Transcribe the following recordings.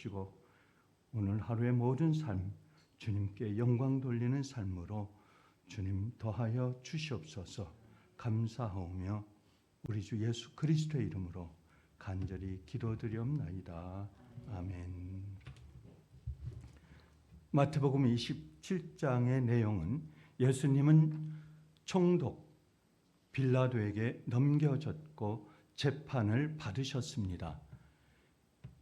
주시고 오늘 하루의 모든 삶 주님께 영광 돌리는 삶으로 주님 더하여 주시옵소서. 감사하오며 우리 주 예수 그리스도의 이름으로 간절히 기도드리옵나이다. 아멘. 마태복음 27장의 내용은 예수님은 총독 빌라도에게 넘겨졌고 재판을 받으셨습니다.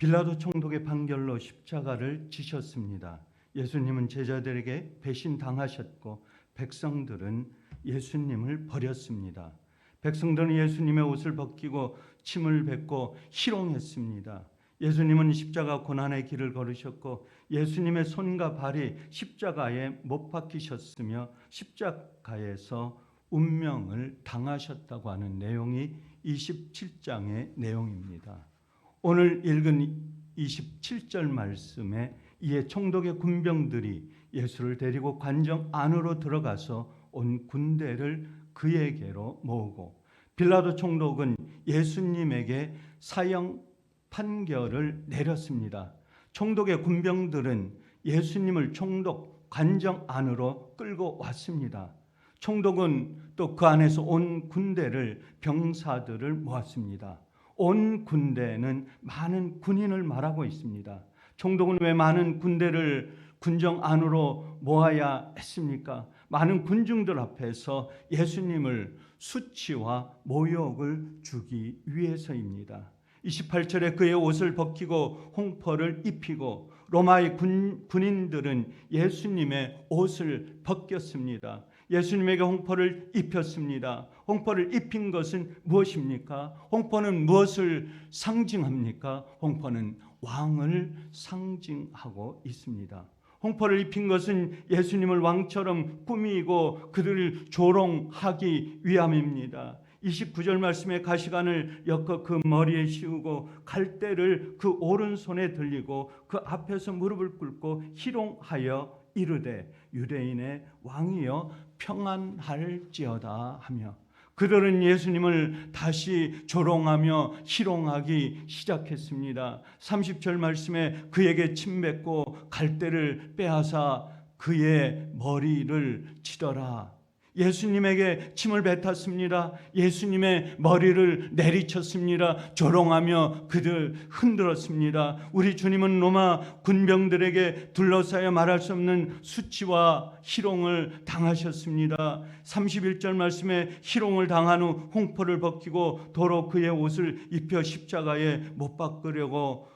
빌라도 총독의 판결로 십자가를 지셨습니다. 예수님은 제자들에게 배신당하셨고 백성들은 예수님을 버렸습니다. 백성들은 예수님의 옷을 벗기고 침을 뱉고 희롱했습니다. 예수님은 십자가 고난의 길을 걸으셨고 예수님의 손과 발이 십자가에 못 박히셨으며 십자가에서 운명을 당하셨다고 하는 내용이 27장의 내용입니다. 오늘 읽은 27절 말씀에 이에 총독의 군병들이 예수를 데리고 관정 안으로 들어가서 온 군대를 그에게로 모으고 빌라도 총독은 예수님에게 사형 판결을 내렸습니다. 총독의 군병들은 예수님을 총독 관정 안으로 끌고 왔습니다. 총독은 또 그 안에서 온 군대를 병사들을 모았습니다. 온 군대는 많은 군인을 말하고 있습니다. 총독은 왜 많은 군대를 군정 안으로 모아야 했습니까? 많은 군중들 앞에서 예수님을 수치와 모욕을 주기 위해서입니다. 28절에 그의 옷을 벗기고 홍포를 입히고 로마의 군인들은 예수님의 옷을 벗겼습니다. 예수님에게 홍포를 입혔습니다. 홍포를 입힌 것은 무엇입니까? 홍포는 무엇을 상징합니까? 홍포는 왕을 상징하고 있습니다. 홍포를 입힌 것은 예수님을 왕처럼 꾸미고 그들을 조롱하기 위함입니다. 29절 말씀에 가시관을 엮어 그 머리에 씌우고 갈대를 그 오른손에 들리고 그 앞에서 무릎을 꿇고 희롱하여 이르되 유대인의 왕이여 평안할지어다 하며 그들은 예수님을 다시 조롱하며 희롱하기 시작했습니다. 30절 말씀에 그에게 침뱉고 갈대를 빼앗아 그의 머리를 치더라. 예수님에게 침을 뱉었습니다. 예수님의 머리를 내리쳤습니다. 조롱하며 그들 흔들었습니다. 우리 주님은 로마 군병들에게 둘러싸여 말할 수 없는 수치와 희롱을 당하셨습니다. 31절 말씀에 희롱을 당한 후 홍포를 벗기고 도로 그의 옷을 입혀 십자가에 못 박으려고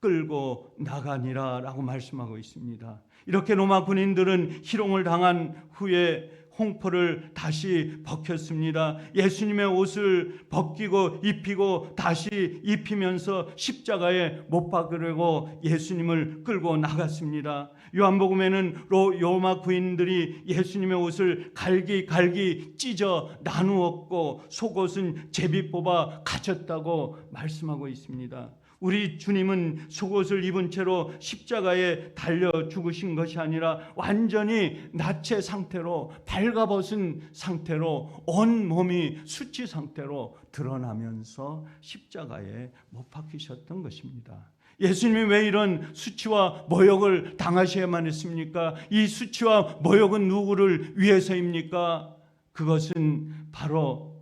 끌고 나가니라 라고 말씀하고 있습니다. 이렇게 로마 군인들은 희롱을 당한 후에 홍포를 다시 벗겼습니다. 예수님의 옷을 벗기고 입히고 다시 입히면서 십자가에 못 박으려고 예수님을 끌고 나갔습니다. 요한복음에는 로마 군인들이 예수님의 옷을 갈기 찢어 나누었고 속옷은 제비 뽑아 가졌다고 말씀하고 있습니다. 우리 주님은 속옷을 입은 채로 십자가에 달려 죽으신 것이 아니라 완전히 나체 상태로 발가벗은 상태로 온 몸이 수치 상태로 드러나면서 십자가에 못 박히셨던 것입니다. 예수님이 왜 이런 수치와 모욕을 당하셔야만 했습니까? 이 수치와 모욕은 누구를 위해서입니까? 그것은 바로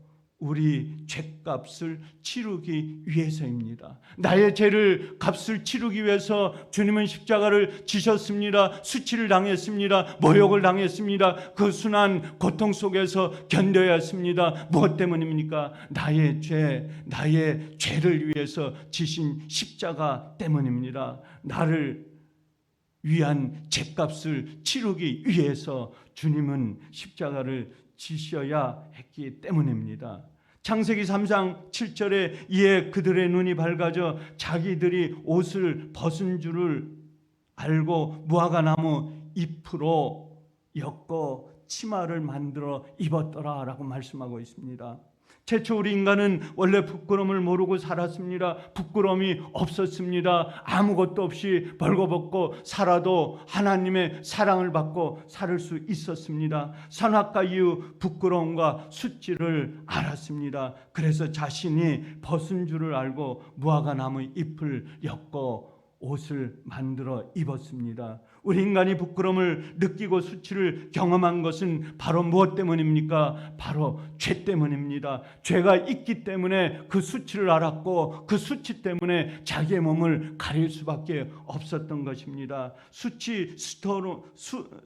우리 죄값을 치르기 위해서입니다. 나의 죄를 값을 치르기 위해서 주님은 십자가를 지셨습니다. 수치를 당했습니다. 모욕을 당했습니다. 그 순한 고통 속에서 견뎌야 했습니다. 무엇 때문입니까? 나의 죄를 위해서 지신 십자가 때문입니다. 나를 위한 죄값을 치르기 위해서 주님은 십자가를 지셔야 했기 때문입니다. 창세기 3장 7절에 이에 그들의 눈이 밝아져 자기들이 옷을 벗은 줄을 알고 무화과 나무 잎으로 엮어 치마를 만들어 입었더라 라고 말씀하고 있습니다. 최초 우리 인간은 원래 부끄러움을 모르고 살았습니다. 부끄러움이 없었습니다. 아무것도 없이 벌거벗고 살아도 하나님의 사랑을 받고 살 수 있었습니다. 선악과 이후 부끄러움과 수치를 알았습니다. 그래서 자신이 벗은 줄을 알고 무화과 나무 잎을 엮어 옷을 만들어 입었습니다. 우리 인간이 부끄러움을 느끼고 수치를 경험한 것은 바로 무엇 때문입니까? 바로 죄 때문입니다. 죄가 있기 때문에 그 수치를 알았고 그 수치 때문에 자기의 몸을 가릴 수밖에 없었던 것입니다.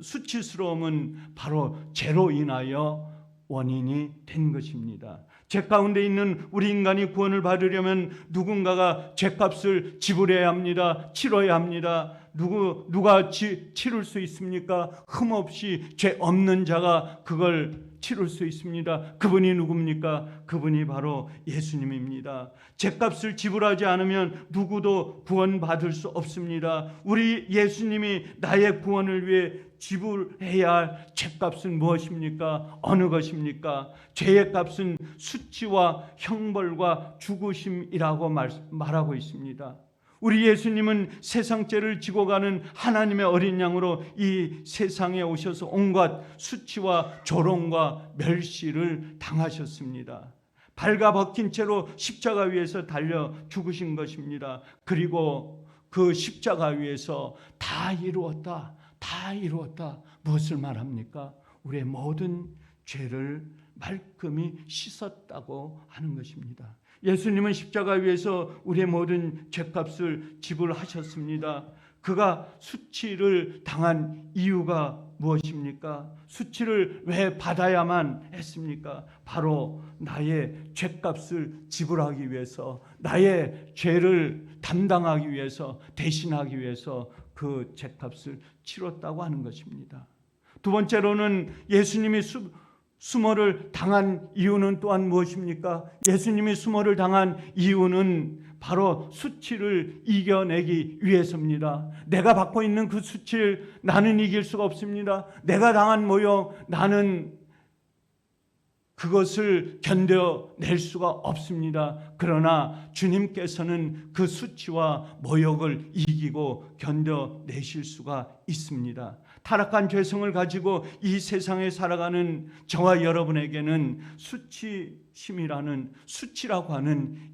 수치스러움은 바로 죄로 인하여 원인이 된 것입니다. 죄 가운데 있는 우리 인간이 구원을 받으려면 누군가가 죄값을 지불해야 합니다. 치러야 합니다. 누가 치를 수 있습니까? 흠없이 죄 없는 자가 그걸 치를 수 있습니다. 그분이 누굽니까? 그분이 바로 예수님입니다. 죄값을 지불하지 않으면 누구도 구원받을 수 없습니다. 우리 예수님이 나의 구원을 위해 지불해야 할 죄값은 무엇입니까? 어느 것입니까? 죄의 값은 수치와 형벌과 죽으심이라고 말하고 있습니다. 우리 예수님은 세상 죄를 지고 가는 하나님의 어린 양으로 이 세상에 오셔서 온갖 수치와 조롱과 멸시를 당하셨습니다. 발가벗긴 채로 십자가 위에서 달려 죽으신 것입니다. 그리고 그 십자가 위에서 다 이루었다, 다 이루었다. 무엇을 말합니까? 우리의 모든 죄를 말끔히 씻었다고 하는 것입니다. 예수님은 십자가 위에서 우리의 모든 죄값을 지불하셨습니다. 그가 수치를 당한 이유가 무엇입니까? 수치를 왜 받아야만 했습니까? 바로 나의 죄값을 지불하기 위해서, 나의 죄를 담당하기 위해서, 대신하기 위해서 그 죄값을 치렀다고 하는 것입니다. 두 번째로는 예수님이 수모를 당한 이유는 또한 무엇입니까? 예수님이 수모를 당한 이유는 바로 수치를 이겨내기 위해서입니다. 내가 받고 있는 그 수치를 나는 이길 수가 없습니다. 내가 당한 모욕, 나는 그것을 견뎌낼 수가 없습니다. 그러나 주님께서는 그 수치와 모욕을 이기고 견뎌내실 수가 있습니다. 타락한 죄성을 가지고 이 세상에 살아가는 저와 여러분에게는 수치심이라는, 수치라고 하는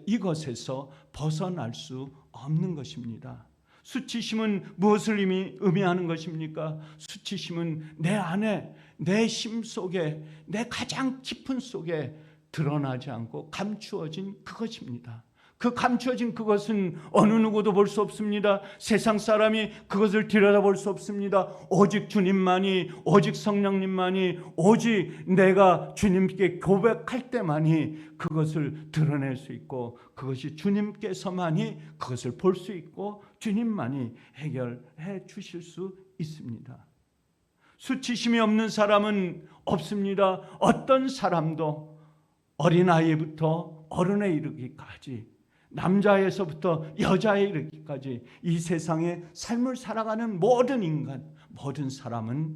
이것에서 벗어날 수 없는 것입니다. 수치심은 무엇을 의미하는 것입니까? 수치심은 내 안에, 내 심 속에, 내 가장 깊은 속에 드러나지 않고 감추어진 그것입니다. 그 감추어진 그것은 어느 누구도 볼 수 없습니다. 세상 사람이 그것을 들여다볼 수 없습니다. 오직 주님만이, 오직 성령님만이, 오직 내가 주님께 고백할 때만이 그것을 드러낼 수 있고, 그것이 주님께서만이 그것을 볼 수 있고 주님만이 해결해 주실 수 있습니다. 수치심이 없는 사람은 없습니다. 어떤 사람도 어린아이부터 어른에 이르기까지, 남자에서부터 여자에 이르기까지 이 세상에 삶을 살아가는 모든 인간, 모든 사람은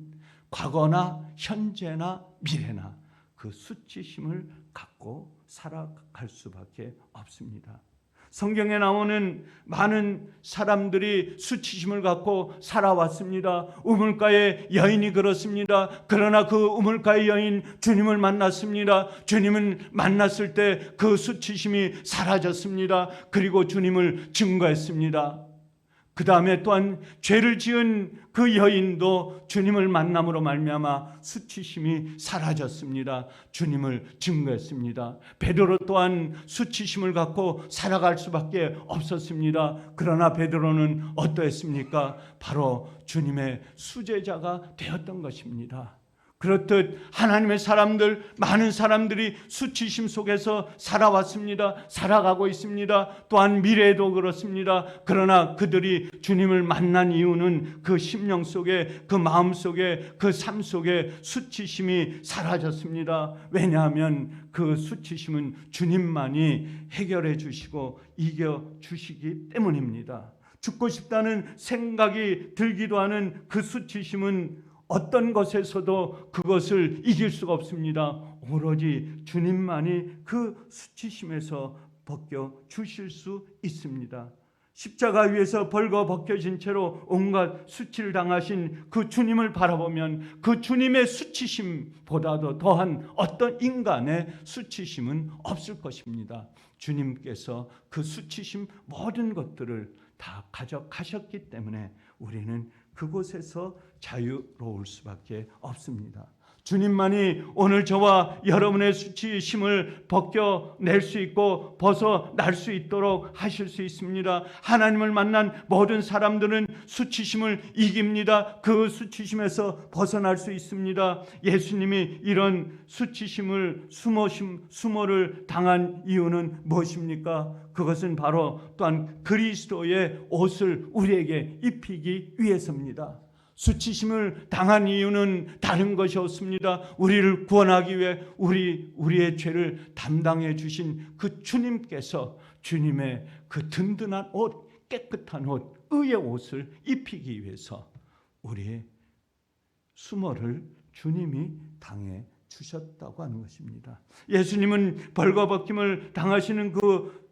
과거나 현재나 미래나 그 수치심을 갖고 살아갈 수밖에 없습니다. 성경에 나오는 많은 사람들이 수치심을 갖고 살아왔습니다. 우물가의 여인이 그렇습니다. 그러나 그 우물가의 여인 주님을 만났습니다. 주님을 만났을 때 그 수치심이 사라졌습니다. 그리고 주님을 증거했습니다. 그 다음에 또한 죄를 지은 그 여인도 주님을 만남으로 말미암아 수치심이 사라졌습니다. 주님을 증거했습니다. 베드로 또한 수치심을 갖고 살아갈 수밖에 없었습니다. 그러나 베드로는 어떠했습니까? 바로 주님의 수제자가 되었던 것입니다. 그렇듯 하나님의 사람들, 많은 사람들이 수치심 속에서 살아왔습니다. 살아가고 있습니다. 또한 미래에도 그렇습니다. 그러나 그들이 주님을 만난 이유는 그 심령 속에, 그 마음 속에, 그 삶 속에 수치심이 사라졌습니다. 왜냐하면 그 수치심은 주님만이 해결해 주시고 이겨 주시기 때문입니다. 죽고 싶다는 생각이 들기도 하는 그 수치심은 어떤 것에서도 그것을 이길 수가 없습니다. 오로지 주님만이 그 수치심에서 벗겨 주실 수 있습니다. 십자가 위에서 벌거 벗겨진 채로 온갖 수치를 당하신 그 주님을 바라보면 그 주님의 수치심보다도 더한 어떤 인간의 수치심은 없을 것입니다. 주님께서 그 수치심 모든 것들을 다 가져가셨기 때문에 우리는 그곳에서 자유로울 수밖에 없습니다. 주님만이 오늘 저와 여러분의 수치심을 벗겨낼 수 있고 벗어날 수 있도록 하실 수 있습니다. 하나님을 만난 모든 사람들은 수치심을 이깁니다. 그 수치심에서 벗어날 수 있습니다. 예수님이 이런 수치심을 수모를 당한 이유는 무엇입니까? 그것은 바로 또한 그리스도의 옷을 우리에게 입히기 위해서입니다. 수치심을 당한 이유는 다른 것이 없습니다. 우리를 구원하기 위해 우리의 죄를 담당해 주신 그 주님께서 주님의 그 든든한 옷, 깨끗한 옷, 의의 옷을 입히기 위해서 우리의 수모를 주님이 당해 주셨다고 하는 것입니다. 예수님은 벌거벗김을 당하시는 그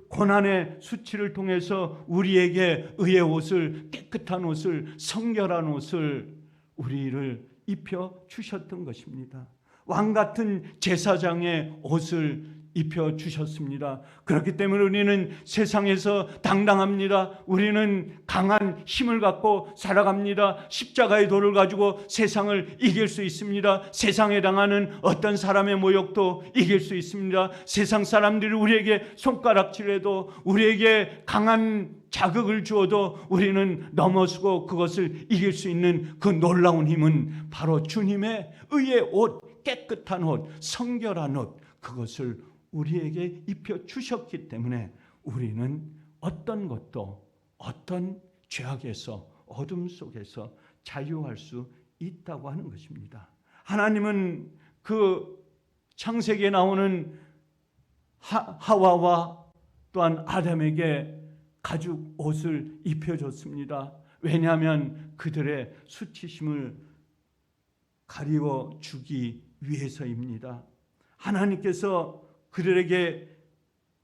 고난의 수치를 통해서 우리에게 의의 옷을, 깨끗한 옷을, 성결한 옷을 우리를 입혀 주셨던 것입니다. 왕 같은 제사장의 옷을 입혀 주셨습니다. 그렇기 때문에 우리는 세상에서 당당합니다. 우리는 강한 힘을 갖고 살아갑니다. 십자가의 돌을 가지고 세상을 이길 수 있습니다. 세상에 당하는 어떤 사람의 모욕도 이길 수 있습니다. 세상 사람들이 우리에게 손가락질해도, 우리에게 강한 자극을 주어도 우리는 넘어서고 그것을 이길 수 있는 그 놀라운 힘은 바로 주님의 의의 옷, 깨끗한 옷, 성결한 옷, 그것을 우리에게 입혀 주셨기 때문에 우리는 어떤 것도, 어떤 죄악에서, 어둠 속에서 자유할 수 있다고 하는 것입니다. 하나님은 그 창세기에 나오는 하와와 또한 아담에게 가죽 옷을 입혀줬습니다. 왜냐하면 그들의 수치심을 가리워 주기 위해서입니다. 하나님께서 그들에게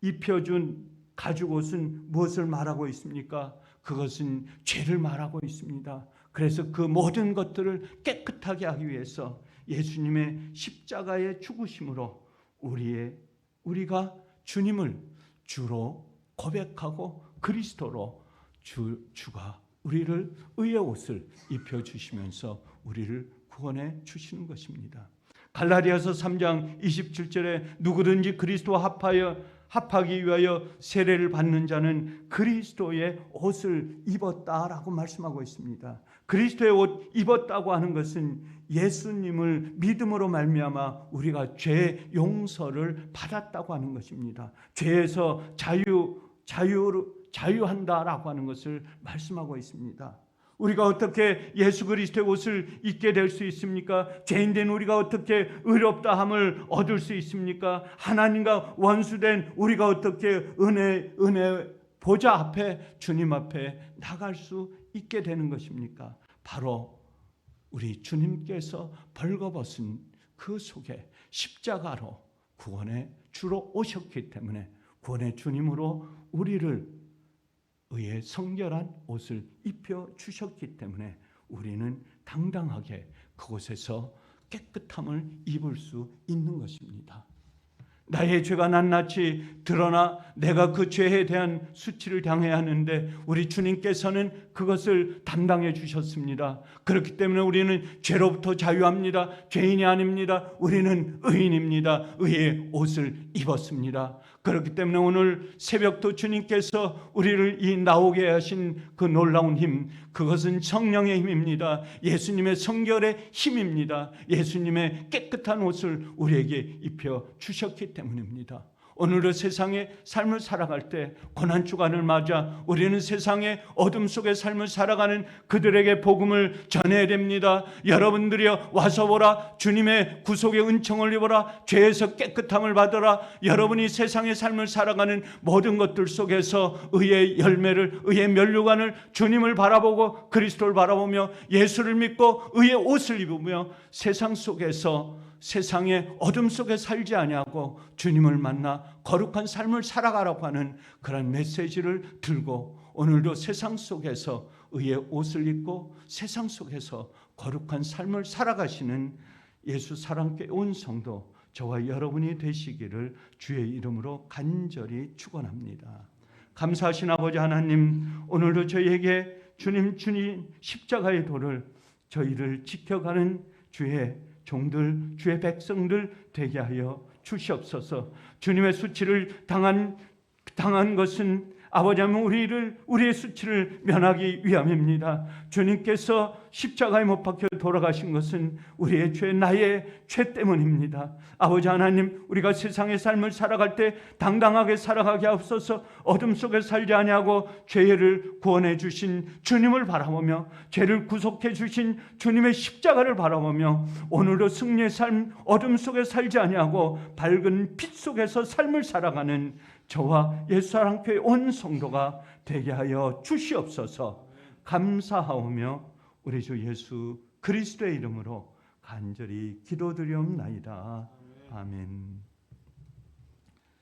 입혀준 가죽 옷은 무엇을 말하고 있습니까? 그것은 죄를 말하고 있습니다. 그래서 그 모든 것들을 깨끗하게 하기 위해서 예수님의 십자가의 죽으심으로 우리가 주님을 주로 고백하고 그리스도로 주가 우리를 의의 옷을 입혀주시면서 우리를 구원해 주시는 것입니다. 갈라디아서 3장 27절에 누구든지 그리스도와 합하기 위하여 세례를 받는 자는 그리스도의 옷을 입었다라고 말씀하고 있습니다. 그리스도의 옷 입었다고 하는 것은 예수님을 믿음으로 말미암아 우리가 죄 용서를 받았다고 하는 것입니다. 죄에서 자유한다라고 하는 것을 말씀하고 있습니다. 우리가 어떻게 예수 그리스도의 옷을 입게 될 수 있습니까? 죄인된 우리가 어떻게 의롭다함을 얻을 수 있습니까? 하나님과 원수된 우리가 어떻게 은혜 보좌 앞에, 주님 앞에 나갈 수 있게 되는 것입니까? 바로 우리 주님께서 벌거벗은 그 속에 십자가로 구원의 주로 오셨기 때문에 구원의 주님으로 우리를 의의 성결한 옷을 입혀 주셨기 때문에 우리는 당당하게 그곳에서 깨끗함을 입을 수 있는 것입니다. 나의 죄가 낱낱이 드러나 내가 그 죄에 대한 수치를 당해야 하는데 우리 주님께서는 그것을 담당해 주셨습니다. 그렇기 때문에 우리는 죄로부터 자유합니다. 죄인이 아닙니다. 우리는 의인입니다. 의의 옷을 입었습니다. 그렇기 때문에 오늘 새벽도 주님께서 우리를 이 나오게 하신 그 놀라운 힘, 그것은 성령의 힘입니다. 예수님의 성결의 힘입니다. 예수님의 깨끗한 옷을 우리에게 입혀 주셨기 때문입니다. 오늘의 세상의 삶을 살아갈 때 고난주간을 맞아 우리는 세상의 어둠 속의 삶을 살아가는 그들에게 복음을 전해야 됩니다. 여러분들이여 와서 보라. 주님의 구속의 은총을 입어라. 죄에서 깨끗함을 받아라. 여러분이 세상의 삶을 살아가는 모든 것들 속에서 의의 열매를, 의의 면류관을, 주님을 바라보고 그리스도를 바라보며 예수를 믿고 의의 옷을 입으며 세상 속에서 세상의 어둠 속에 살지 아니하고 주님을 만나 거룩한 삶을 살아가라고 하는 그런 메시지를 들고 오늘도 세상 속에서 의의 옷을 입고 세상 속에서 거룩한 삶을 살아가시는 예수 사랑교회 온 성도 저와 여러분이 되시기를 주의 이름으로 간절히 축원합니다. 감사하신 아버지 하나님, 오늘도 저희에게 주님 십자가의 도를 저희를 지켜가는 주의 종들, 주의 백성들 되게 하여 주시옵소서. 주님의 수치를 당한 것은 아버지 하나님 우리의 수치를 면하기 위함입니다. 주님께서 십자가에 못 박혀 돌아가신 것은 우리의 죄, 나의 죄 때문입니다. 아버지 하나님, 우리가 세상의 삶을 살아갈 때 당당하게 살아가게 하옵소서. 어둠 속에 살지 아니하고 죄를 구원해 주신 주님을 바라보며 죄를 구속해 주신 주님의 십자가를 바라보며 오늘도 승리의 삶, 어둠 속에 살지 아니하고 밝은 빛 속에서 삶을 살아가는 저와 예수사랑교회 온 성도가 되게 하여 주시옵소서. 감사하오며 우리 주 예수 그리스도의 이름으로 간절히 기도드리옵나이다. 아멘.